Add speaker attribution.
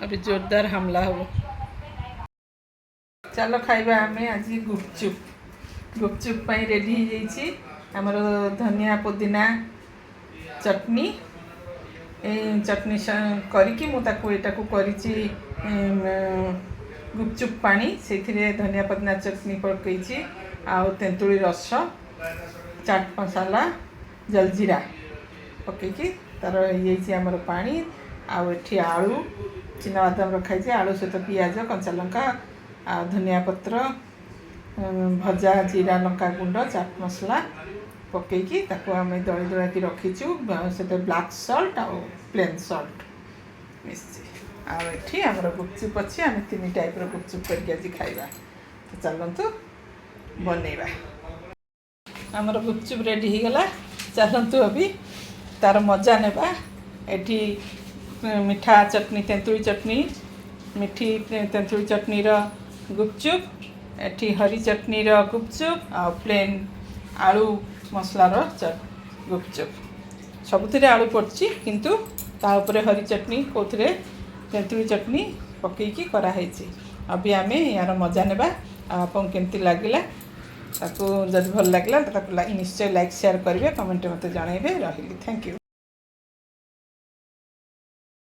Speaker 1: अभी जोरदार हमला हो। चलो खाइबा आमे आज गुपचुप गुपचुप पाई रेडी हो जाइए। आमर धनिया पुदीना चटनी चटनी करिकी मुझे करी गुपचुप पानी से धनिया पुदीना चटनी पकई आउ तेंतुली रस चाट मसाला जलजीरा पकईकी तार ये आमर पानी आउ एठी आलू चिनाबादाम रखाई आलू सहित पियाज कंचा लंका आ धनिया पत्र भजा जीरा लंका गुंड चाट मसला पकईकी आम दली दलाकी रखीचु से ब्लैक सल्ट आ प्लेन सल्ट मिसी आठी आमर गुपचुप अच्छी आम 3 टाइप गुपचुप करके आज खाइबा। तो चलतु बनइबा। आमर गुपचुप रेडी हो गला। चलतु अभी तार मजा नेबा। एठी मिठा चटनी तेंतुली चटनी मिठी तेंतुली चटनी गुपचुप एठी हरी चटनी गुपचुप आ प्लेन आलू मसलार गुपचुप सबुथिरे आलू पड़ची किंतु ता उपरे हरी चटनी कोथरे तेंतुली चटनी पकईकी कराई। अभी आम यार मजा नेबा। आपन केमती लागिला ताकू जदि भल लागिला निश्चय लाइक शेयर करेंगे कमेंट मत जनइबे। रही थैंक यू।